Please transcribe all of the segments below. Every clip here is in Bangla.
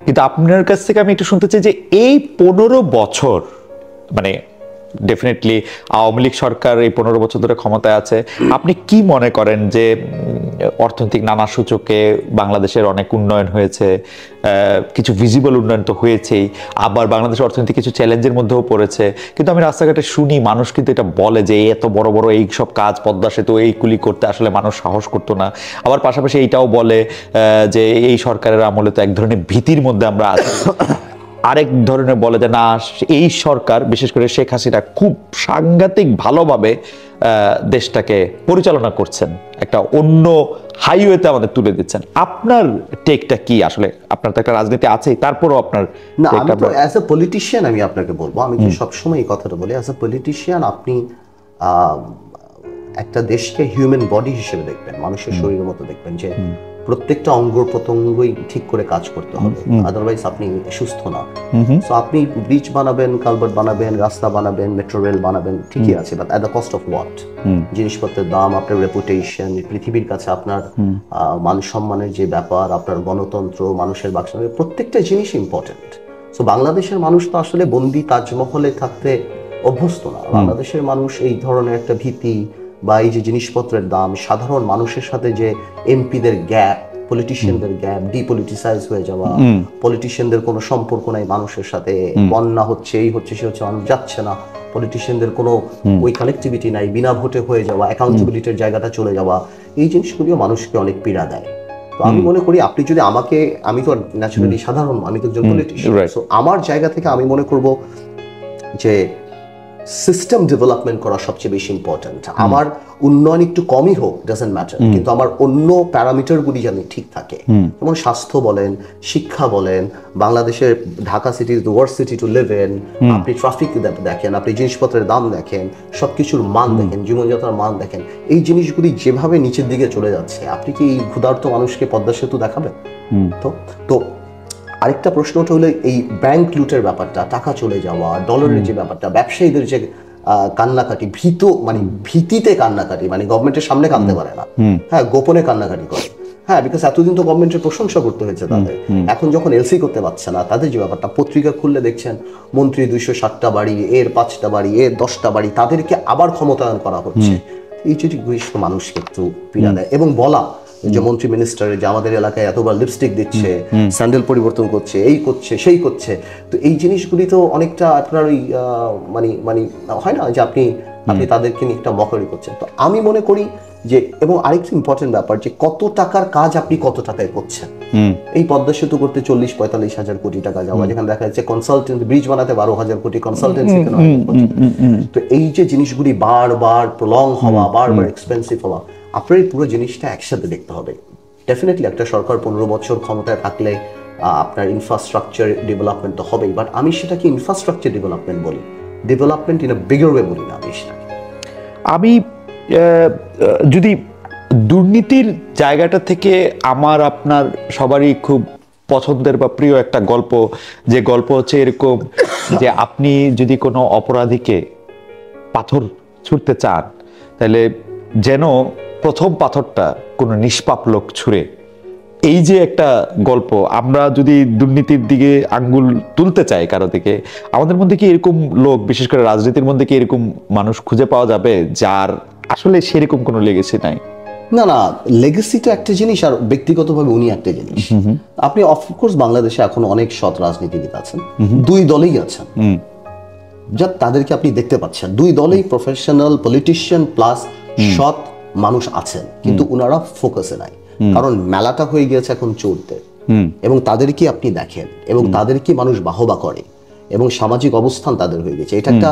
কিন্তু আপনার কাছ থেকে আমি একটু শুনতে চাই যে এই 15 বছর মানে ডেফিনেটলি আওয়ামী লীগ সরকার এই 15 বছর ধরে ক্ষমতায় আছে, আপনি কি মনে করেন যে অর্থনৈতিক নানা সূচকে বাংলাদেশের অনেক উন্নয়ন হয়েছে, কিছু ভিজিবল উন্নয়ন তো হয়েছেই, আবার বাংলাদেশের অর্থনীতি কিছু চ্যালেঞ্জের মধ্যেও পড়েছে, কিন্তু আমি রাস্তাঘাটে শুনি মানুষ কিন্তু এটা বলে যে এত বড় বড় এই সব কাজ পদ্মা সেতু এইগুলি করতে আসলে মানুষ সাহস করতো না। আবার পাশাপাশি এইটাও বলে যে এই সরকারের আমলে তো এক ধরনের ভীতির মধ্যে আমরা আছি। আরেক ধরনের বলে যে না, এই সরকার বিশেষ করে শেখ হাসিনা খুব সাংঘাতিক ভালোভাবে দেশটাকে পরিচালনা করছেন, একটা অন্য হাইওয়েতে আমাদের তুলে দিচ্ছেন। আপনার টেকটা কি? আসলে আপনার তো একটা রাজনীতি আছেই, তারপরও আপনার না, আমি তো অ্যাজ এ পলিটিশিয়ান আমি আপনাকে বলবো, আমি তো সবসময় এই কথাটা বলি, অ্যাজ এ পলিটিশিয়ান আপনি একটা দেশকে হিউম্যান বডি হিসেবে দেখবেন, মানুষের শরীরের মতো দেখবেন, যে প্রত্যেকটা অঙ্গ প্রত্যঙ্গই ঠিক করে কাজ করতে হবে, আদারওয়াইজ আপনি সুস্থ না। সো আপনি ব্রিজ বানাবেন, কালভার্ট বানাবেন, রাস্তা বানাবেন, মেট্রো রেল বানাবেন, ঠিকই আছে, but at the cost of what? জিনিসপত্রের দাম, আপনার রেপুটেশন, পৃথিবীর কাছে আপনার মান সম্মানের যে ব্যাপার, আপনার গণতন্ত্র, মানুষের বাকশাল, প্রত্যেকটা জিনিস ইম্পর্টেন্ট। সো বাংলাদেশের মানুষ তো আসলে বন্দি তাজমহলে থাকতে অভ্যস্ত না। বাংলাদেশের মানুষ এই ধরনের একটা ভীতি বা এই যে জিনিসপত্রের দাম, সাধারণ মানুষের সাথে যে এমপিদের গ্যাপ, পলিটিশিয়ানদের গ্যাপ, ডিপলিটিসাইজ হয়ে যাওয়া, পলিটিশিয়ানদের কোনো সম্পর্ক নাই মানুষের সাথে, বন্যা হচ্ছে, এই হচ্ছে, সে হচ্ছে, মানুষ যাচ্ছে না, পলিটিশিয়ানদের কোনো ওই কানেক্টিভিটি নাই, বিনা ভোটে হয়ে যাওয়া, অ্যাকাউন্টেবিলিটির জায়গাটা চলে যাওয়া, এই জিনিসগুলিও মানুষকে অনেক পীড়া দেয়। তো আমি মনে করি আপনি যদি আমাকে, আমি তো ন্যাচুরালি সাধারণ, আমি তো একজন পলিটিশিয়ান, সো আমার জায়গা থেকে আমি মনে করব যে সিস্টেম ডেভেলপমেন্ট করা সবচেয়ে বেশি ইম্পর্টেন্ট। আমার উন্নয়ন একটু কমই হোক, ডাজন্ট ম্যাটার, কিন্তু আমার অন্য প্যারামিটারগুলি যেন ঠিক থাকে, যেমন স্বাস্থ্য বলেন, শিক্ষা বলেন, বাংলাদেশের Dhaka city is the worst city to live in, আপনি ট্রাফিক দেখেন, আপনি জিনিসপত্রের দাম দেখেন, সবকিছুর মান দেখেন, জীবনযাত্রার মান দেখেন, এই জিনিসগুলি যেভাবে নিচের দিকে চলে যাচ্ছে, আপনি কি এই ক্ষুধার্ত মানুষকে পদ্মা সেতু দেখাবেন? তো আরেকটা প্রশ্নটা হলো এই ব্যাংক লুটের ব্যাপারটা, টাকা চলে যাওয়া, ডলারের যে ব্যাপারটা, ব্যবসায়ীদের যে কান্নাকাটি, মানে ভীতিতে কান্নাকাটি, মানে গভর্নমেন্টের সামনে কাঁদতে পারে না, হ্যাঁ, গোপনে কান্নাকাটি করে, হ্যাঁ, বিকজ এতদিন তো গভর্নমেন্টের প্রশংসা করতে হয়েছে তাদের, এখন যখন এলসি করতে পারছে না, তাদের যে ব্যাপারটা, পত্রিকা খুললে দেখছেন মন্ত্রী 260টা বাড়ি, এর 5টা বাড়ি, এর 10টা বাড়ি, তাদেরকে আবার ক্ষমতায়ন করা হচ্ছে। এই যে মানুষকে একটু পীড়া দেয়। এবং বলা যে মন্ত্রী মিনিস্টারে যে আমাদের এলাকায় এতবার লিপস্টিক দিচ্ছে, স্যান্ডেল পরিবর্তন করছে, এই করছে, সেই করছে, তো এই জিনিসগুলি তো অনেকটা আপনার ওই মানে হয় না যে আপনি তাদেরকে নিয়ে একটা মকারি করছেন। তো আমি মনে করি যে, এবং আরেকটা ইম্পর্টেন্ট ব্যাপার, যে কত টাকার কাজ আপনি কত টাকায় করছেন। এই পদ্মা সেতু করতে 40-45 হাজার কোটি টাকা যাওয়া, যেখানে দেখা যাচ্ছে কনসালটেন্ট, ব্রিজ বানাতে 12,000 কোটি কনসালটেন্সি, তো এই যে জিনিসগুলি বারবার প্রলং হওয়া, বারবার এক্সপেন্সিভ হওয়া, আপনার এই পুরো জিনিসটা একসাথে দেখতে হবে। ডেফিনেটলি একটা সরকার 15 বছর ক্ষমতায় থাকলে আপনার ইনফ্রাস্ট্রাকচার ডেভেলপমেন্ট তো হবেই, বাট আমি সেটাকে ইনফ্রাস্ট্রাকচার ডেভেলপমেন্ট বলি, development in a bigger way বলি না। আমি যদি দুর্নীতির জায়গাটা থেকে, আমার আপনার সবারই খুব পছন্দের বা প্রিয় একটা গল্প, যে গল্প হচ্ছে এরকম যে আপনি যদি কোনো অপরাধীকে পাথর ছুঁড়তে চান, তাহলে যেন প্রথম পাথরটা কোনো নিষ্পাপ লোক ছুঁড়ে। এই যে একটা গল্প, আমরা যদি দুর্নীতির দিকে আঙ্গুল তুলতে চাই কারো দিকে, আমাদের মধ্যে কি এরকম লোক, বিশেষ করে রাজনীতির মধ্যে কি এরকম মানুষ খুঁজে পাওয়া যাবে যার আসলে সেরকম কোনো লেগেসি নাই? না, লেগেসি তো একটা জিনিস, আর ব্যক্তিগতভাবে উনি একটা জিনিস। আপনি অফকোর্স বাংলাদেশে এখন অনেক সৎ রাজনীতিবিদ আছেন, দুই দলেই আছেন, যা তাদেরকে আপনি দেখতে পাচ্ছেন, দুই দলেই প্রফেশনাল পলিটিশিয়ান প্লাস সৎ মানুষ আছেন, কিন্তু উনারা ফোকাসে নাই, কারণ মেলাটা হয়ে গিয়েছে এখন চোরদের, এবং তাদেরকে আপনি দেখেন, এবং তাদেরকে মানুষ বাহবা করে, এবং সামাজিক অবস্থান তাদের হয়ে গেছে। এটা একটা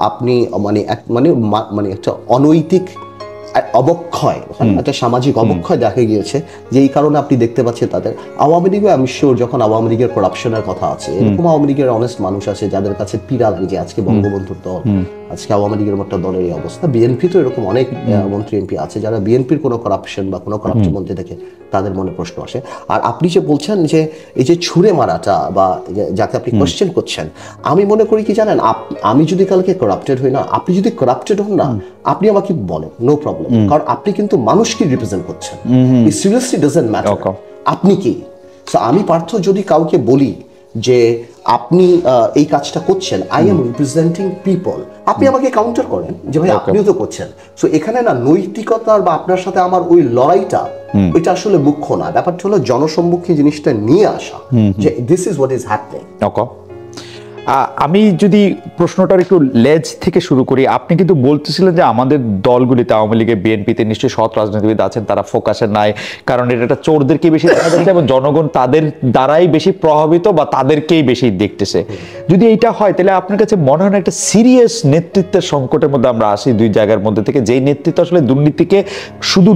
আপনি মানে একটা অনৈতিক অবক্ষয়, একটা সামাজিক অবক্ষয় দেখা গিয়েছে, যে এই কারণে আপনি দেখতে পাচ্ছেন তাদের। আওয়ামী লীগও আমি শিওর, যখন আওয়ামী লীগের করাপশনের কথা আছে, এরকম আওয়ামী লীগের অনেস্ট মানুষ আছে যাদের কাছে পীড়া যে আজকে বঙ্গবন্ধুর দল, আজকে আওয়ামী লীগের মতো দলের এই অবস্থা। বিএনপি তো এরকম অনেক মন্ত্রী এমপি আছে যারা বিএনপির কোনো করাপশন বা কোনো করাপশন মধ্যে দেখে তাদের মনে প্রশ্ন আসে। আর আপনি যে বলছেন যে এই যে ছুঁড়ে মারাটা বা যাকে আপনি কোশ্চেন করছেন, আমি মনে করি কি জানেন, আমি যদি কালকে করাপ্টেড হই না, আপনি যদি করাপ্টেড হন না, আপনি আমাকে বলেন, নো প্রবলেম, কারণ আপনি কিন্তু মানুষকে রিপ্রেজেন্ট করছেন। সিরিয়াসলি ডাজন্ট ম্যাটার আপনি কি, সো আমি পার্থ যদি কাউকে বলি যে আপনি এই কাজটা করছেন, আই এম রিপ্রেজেন্টিং পিপল, আপনি আমাকে কাউন্টার করেন যে ভাই আপনিও তো করছেন। সো এখানে না নৈতিকতার বা আপনার সাথে আমার ওই লড়াইটা ওইটা আসলে মুখ্য না, ব্যাপারটা হলো জনসম্মুখে জিনিসটা নিয়ে আসা যে this is what is happening. আমি যদি প্রশ্নটার একটু লেজ থেকে শুরু করি, আপনি কিন্তু বলতেছিলেন যে আমাদের দলগুলিতে আওয়ামী লীগের বিএনপিতে নিশ্চয়ই সৎ রাজনীতিবিদ আছেন, তারা ফোকাসে নাই, কারণ এটা চোরদেরকে বেশি দেখা যাচ্ছে এবং জনগণ তাদের দ্বারাই বেশি প্রভাবিত বা তাদেরকেই বেশি দেখতেছে। যদি এইটা হয় তাহলে আপনার কাছে মনে হয় না একটা সিরিয়াস নেতৃত্বের সংকটের মধ্যে আমরা আসি দুই জায়গার মধ্যে থেকে, যেই নেতৃত্ব আসলে দুর্নীতিকে শুধু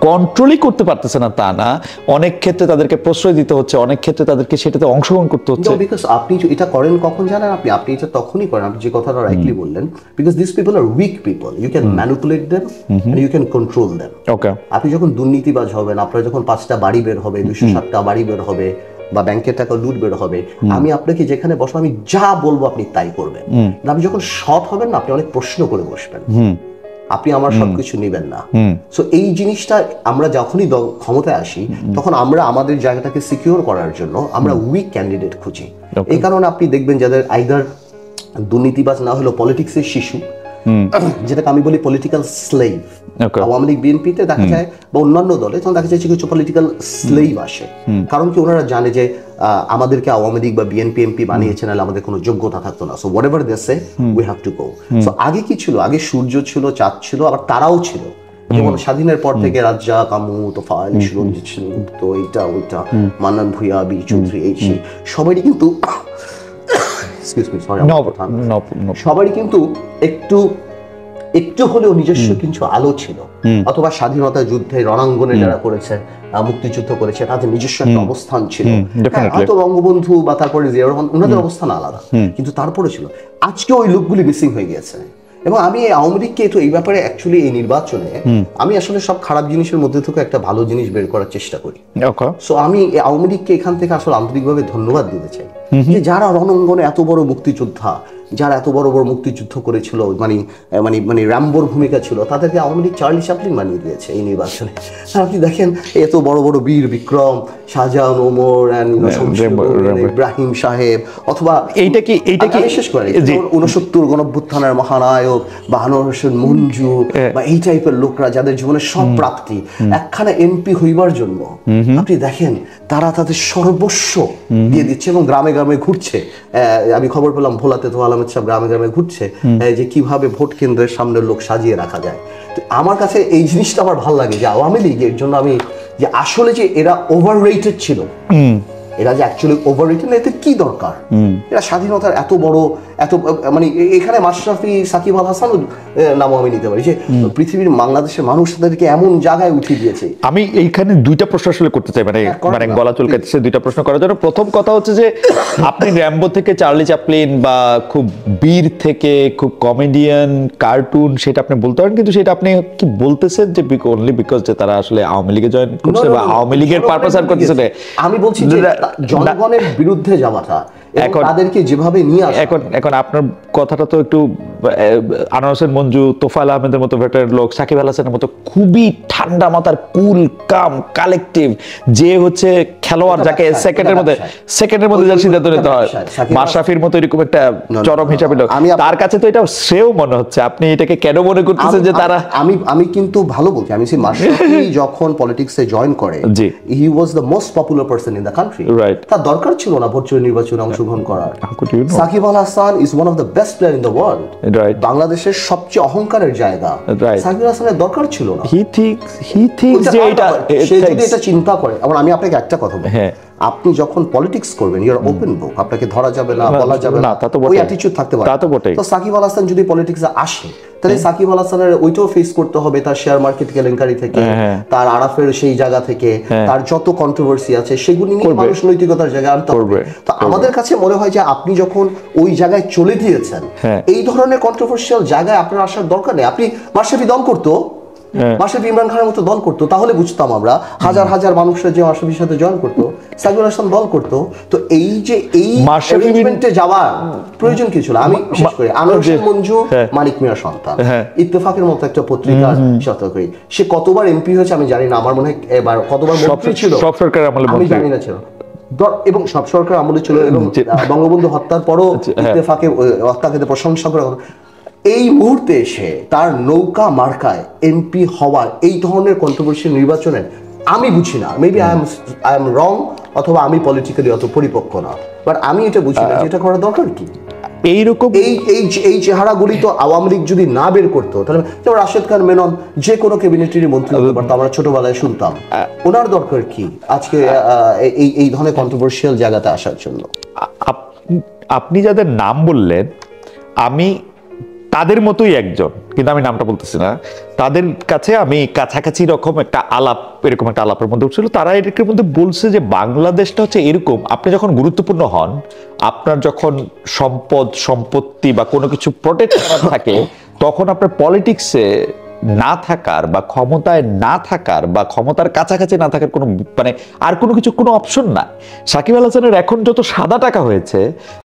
কন্ট্রোলই করতে পারতেছে না তা না, অনেক ক্ষেত্রে তাদেরকে প্রশ্রয় দিতে হচ্ছে, অনেক ক্ষেত্রে তাদেরকে সেটাতে অংশগ্রহণ করতে হচ্ছে। বিকজ আপনি এটা করেন কখন জানেন, আপনি এটা তখনই করেন, আপনি যে কথাটা রাইটলি বললেন, because this people are weak people, you can manipulate them and you can control them. Okay, আপনি যখন দুর্নীতিবাজ হবেন, আপনার যখন 5টা বাড়ি বের হবে, 207টা বাড়ি বের হবে, বা ব্যাংকের টাকা লুট বের হবে, আমি আপনাকে যেখানে বসবো আমি যা বলবো আপনি তাই করবেন। আপনি যখন সৎ হবেন না, আপনি অনেক প্রশ্ন করে বসবেন, আপনি আমার সবকিছু নিবেন না। সো এই জিনিসটা আমরা যখনই ক্ষমতায় আসি তখন আমরা আমাদের জায়গাটাকে সিকিউর করার জন্য আমরা উইক ক্যান্ডিডেট খুঁজি। এই কারণে আপনি দেখবেন যাদের আইদার দুর্নীতিবাজ না হলো পলিটিক্সের শিশু, যেটাকে আমি বলি পলিটিক্যাল স্লেভ। আওয়ামী লীগ বিএনপিতে দেখা যায় বা অন্যান্য দলে তখন দেখা যায় কিছু পলিটিক্যাল স্লেভ আসে, কারণ কি ওনারা জানে যে আমাদেরকে আওয়ামী লীগ বা বিএনপি এমপি বানিয়েছে, নাহলে আমাদের কোনো যোগ্যতা থাকতো না। So whatever they say we have to go. So আগে কি ছিল, আগে সূর্য ছিল, চাঁদ ছিল, আবার তারাও ছিল। যেমন স্বাধীনের পর থেকে রাজ্জাক, আমু, তোফায়েল, সুরঞ্জিত সেনগুপ্ত, এইটা ওইটা, মান্নান ভূঁইয়া, বীর চৌধুরী, এই সেই সবারই কিন্তু সবারই কিন্তু একটু হলেও নিজস্ব কিছু আলো ছিল, অথবা স্বাধীনতা যুদ্ধে রণাঙ্গনে যারা করেছে, মুক্তিযুদ্ধ করেছে, তাদের নিজস্ব একটা অবস্থান ছিল। হয়তো বঙ্গবন্ধু বা তারপরে জিয়াউর রহমান ওনাদের অবস্থান আলাদা, কিন্তু তারপরে ছিল। আজকে ওই লোকগুলি মিসিং হয়ে গিয়েছে। এবং আমি আওয়ামী লীগকে তো এই ব্যাপারে অ্যাকচুয়ালি এই নির্বাচনে আমি আসলে সব খারাপ জিনিসের মধ্যে থেকে একটা ভালো জিনিস বের করার চেষ্টা করি। সো আমি আওয়ামী লীগকে এখান থেকে আসলে আন্তরিকভাবে ধন্যবাদ দিতে চাই যে যারা রণাঙ্গনে এত বড় মুক্তিযোদ্ধা, যারা এত বড় বড় মুক্তিযুদ্ধ করেছিল, মানে র্যাম্বোর ভূমিকা ছিল, তাদেরকে আওয়ামী লীগ চার্লি চ্যাপলিন বানিয়ে দিয়েছে এই নির্বাচনে। আপনি দেখেন এত বড় বড় বীর বিক্রম, শাহজাহান, ওমর, ইব্রাহিম সাহেব, অথবা এইটা কি বিশেষ করে 69 গণঅভ্যুত্থানের মহানায়ক বা আনোয়ার হোসেন মঞ্জু বা এই টাইপের লোকরা যাদের জীবনের সব প্রাপ্তি একখানা এমপি হইবার জন্য, আপনি দেখেন তারা তাদের সর্বস্ব দিয়ে দিচ্ছে এবং গ্রামে গ্রামে ঘুরছে। আমি খবর পেলাম ভোলাতে তো আহমেদ সাহেব গ্রামে গ্রামে ঘুরছে যে কিভাবে ভোট কেন্দ্রের সামনের লোক সাজিয়ে রাখা যায়। তো আমার কাছে এই জিনিসটা আমার ভালো লাগে যে আওয়ামী লীগের জন্য আমি যে আসলে যে এরা ওভাররেটেড ছিল, এরা যে অ্যাকচুয়ালি ওভাররেটেড, এতে কি দরকার? এরা স্বাধীনতার এত বড় এত মানে এখানে মাশরাফি, সাকিব আল হাসান নাম আমি নিতে পারি যে পৃথিবীর বাংলাদেশের মানুষ তাদেরকে এমন জায়গায় উঠিয়ে দিয়েছে। আমি এইখানে দুইটা প্রশ্ন আসলে করতে চাই, মানে গলা চুলকাচ্ছে দুইটা প্রশ্ন করার জন্য। প্রথম কথা হচ্ছে যে আপনি র্যাম্বো থেকে চার্লি চ্যাপলিন বা খুব বীর থেকে খুব কমেডিয়ান, কার্টুন, সেটা আপনি বলতে পারেন, কিন্তু সেটা আপনি কি বলতেছেন যে অনলি বিকজ যে তারা আসলে আওয়ামী লীগে জয়েন করছে বা আওয়ামী লীগের পারপাস আর করতেছে? আমি বলছি যে জনগণের বিরুদ্ধে যাওয়াটা, এখন তাদেরকে যেভাবে নিয়ে আসা। এখন আপনার কথাটা তো একটু আনোয়ার হোসেন মঞ্জু, তোফায়েল আহমেদের মতো ভেটারেন লোক, সাকিব আল হাসানের মতো খুবই ঠান্ডা মাথার কুল কাম কালেকটিভ, যে হচ্ছে খেলোয়াড় যাকে সেকেন্ডের মধ্যে যার সিদ্ধান্ত নিতে হয়, মাশরাফির মতো এরকম একটা চরম হিসাবে লোক, তার কাছে তো এটা শ্রেয় মনে হচ্ছে। আপনি এটাকে কেন মনে করতেছেন যে তারা? আমি কিন্তু ভালো বলছি, আমি মাশরাফি যখন পলিটিক্সে জয়েন করে, he was the most popular person in the country. তার দরকার ছিল না ভোট চুরি নির্বাচনে অংশগ্রহণ করার। Shakib Al Hasan is one of the best player in the world. বাংলাদেশের সবচেয়ে অহংকারের জায়গা, সাকিব আল হাসানের দরকার ছিল না। হি থিংকস যে সে যদি এটা চিন্তা করে। আমি আপনাকে একটা কথা বলি, আপনি যখন পলিটিক্স করবেন ইউ আর ওপেন বুক, আপনাকে ধরা যাবে না, বলা যাবে না, ওই অ্যাটিটিউড থাকতে পারে। তো সাকিব আল হাসান যদি পলিটিক্সে আসে, তাহলে সাকিব আল হাসানের ওইটাও ফেস করতে হবে, তার শেয়ার মার্কেট কেলেঙ্কারি থেকে, তার আরাফের সেই জায়গা থেকে, তার যত কন্ট্রোভার্সি আছে সেগুলি নিয়ে মানুষ নৈতিকতার জায়গায় আনতে হবে। তো আমাদের কাছে মনে হয় যে আপনি যখন ওই জায়গায় চলে গিয়েছেন, এই ধরনের কন্ট্রোভার্সিয়াল জায়গায় আপনার আসার দরকার নেই। আপনি মাশরাফি দল করতো, মাশরাফি ইমরান খানের মতো দল করতো, তাহলে বুঝতাম আমরা হাজার হাজার মানুষরা যে মাশরাফির সাথে জয়েন করতো, সাকিব আল হাসান দল করতো। তো এই যে এই অ্যারেঞ্জমেন্টে যাওয়ার প্রয়োজন কি ছিল? আমি বিশেষ করে আনোয়ার হোসেন মঞ্জু মানিক মিয়ার সন্তান, ইত্তেফাকের মতো একটা পত্রিকার সতর্কী, সে কতবার এমপি হয়েছে আমি জানি না, আমার মনে হয় এবার কতবার মন্ত্রী ছিল, সব সরকার আমলে আমি জানি না ছিল, এবং সব সরকার আমলে ছিল, এবং বঙ্গবন্ধু হত্যার পরও ইত্তেফাকে হত্যাকে প্রশংসা করে। এই মুহূর্তে এসে তার নৌকা মার্কায় এমপি হওয়ার এই ধরনের কন্ট্রোভার্সিয়াল নির্বাচনের আমি বুঝি না। মেবি আই এম রং, অথবা আমি পলিটিক্যালি অত পরিপক্ক না, বাট আমি এটা বুঝি না যে এটা করার দরকার কি। এইরকম এই চেহারাগুলি তো আওয়ামী লীগ যদি না বের করতো, তাহলে যেমন রাশেদ খান মেনন যে কোনো ক্যাবিনেটেরই মন্ত্রী হতে পারতো, আমরা ছোটবেলায় শুনতাম। ওনার দরকার কি আজকে এই ধরনের কন্ট্রোভার্সিয়াল জায়গাতে আসার জন্য? আপনি যাদের নাম বললেন, আমি তাদের মতোই একজন, কিন্তু আমি নামটা বলতেছি না, তাদের কাছে আমি কাছাকাছি রকম একটা আলাপ, এরকম একটা আলাপের মধ্যে উঠছিল। তারা এর মধ্যে বলছে যে বাংলাদেশটা হচ্ছে এরকম, আপনি যখন গুরুত্বপূর্ণ হন, আপনার যখন সম্পত্তি বা কোনো কিছু প্রোটেক্ট করা থাকে, তখন আপনার পলিটিক্সে না থাকার বা ক্ষমতায় না থাকার বা ক্ষমতার কাছাকাছি না থাকার কোনো মানে আর কোনো কিছু কোনো অপশন না। সাকিব আল হাসানের এখন যত সাদা টাকা হয়েছে,